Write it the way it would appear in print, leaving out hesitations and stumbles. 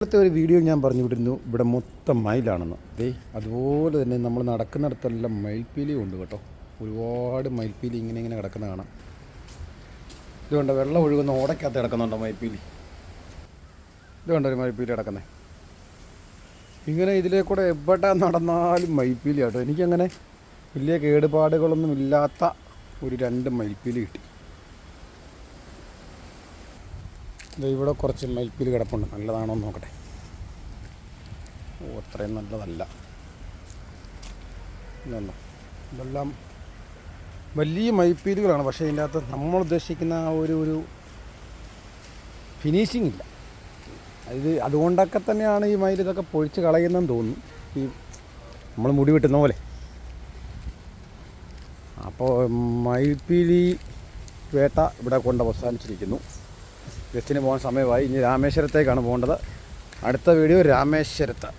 ഇപ്പോഴത്തെ ഒരു വീഡിയോ ഞാൻ പറഞ്ഞു വിട്ടിരുന്നു ഇവിടെ മൊത്തം മയിലാണെന്ന്. അതുപോലെ തന്നെ നമ്മൾ നടക്കുന്നിടത്തെല്ലാം മയിൽപ്പീലി ഉണ്ട് കേട്ടോ. ഒരുപാട് മയിൽപ്പീലി ഇങ്ങനെ കിടക്കുന്ന കാണാം. ഇതുകൊണ്ട് വെള്ളം ഒഴുകുന്ന ഓടയ്ക്കകത്ത് കിടക്കുന്നുണ്ടോ മയിൽപ്പീലി. ഇതുകൊണ്ട് ഒരു മയിൽപ്പീലി കിടക്കുന്നത് ഇങ്ങനെ ഇതിലേ കൂടെ എവിടെ നടന്നാലും മയിൽപ്പീലി കേട്ടോ. എനിക്കങ്ങനെ വലിയ കേടുപാടുകളൊന്നും ഇല്ലാത്ത ഒരു 2 മയിൽപ്പീലി കിട്ടി. ഇവിടെ കുറച്ച് മയിൽപ്പീലി കിടപ്പുണ്ട്. നല്ലതാണോ എന്ന് നോക്കട്ടെ. അത്രയും നല്ലതല്ല. ഇതെല്ലാം വലിയ മയിൽപ്പീലികളാണ്. പക്ഷേ ഇതിൻ്റെ അകത്ത് നമ്മൾ ഉദ്ദേശിക്കുന്ന ആ ഒരു ഫിനിഷിംഗ് ഇല്ല. അതുകൊണ്ടൊക്കെ തന്നെയാണ് ഈ മയിൽ ഇതൊക്കെ പൊഴിച്ച് കളയുന്നതെന്ന് തോന്നുന്നു. ഈ നമ്മൾ മുടി വെട്ടുന്ന പോലെ. അപ്പോൾ മയിൽപ്പീലി വേട്ട ഇവിടെ കൊണ്ട് അവസാനിച്ചിരിക്കുന്നു. ഗസ്റ്റിന് പോകാൻ സമയമായി. ഇനി രാമേശ്വരത്തേക്കാണ് പോകേണ്ടത്. അടുത്ത വീഡിയോ രാമേശ്വരത്ത്.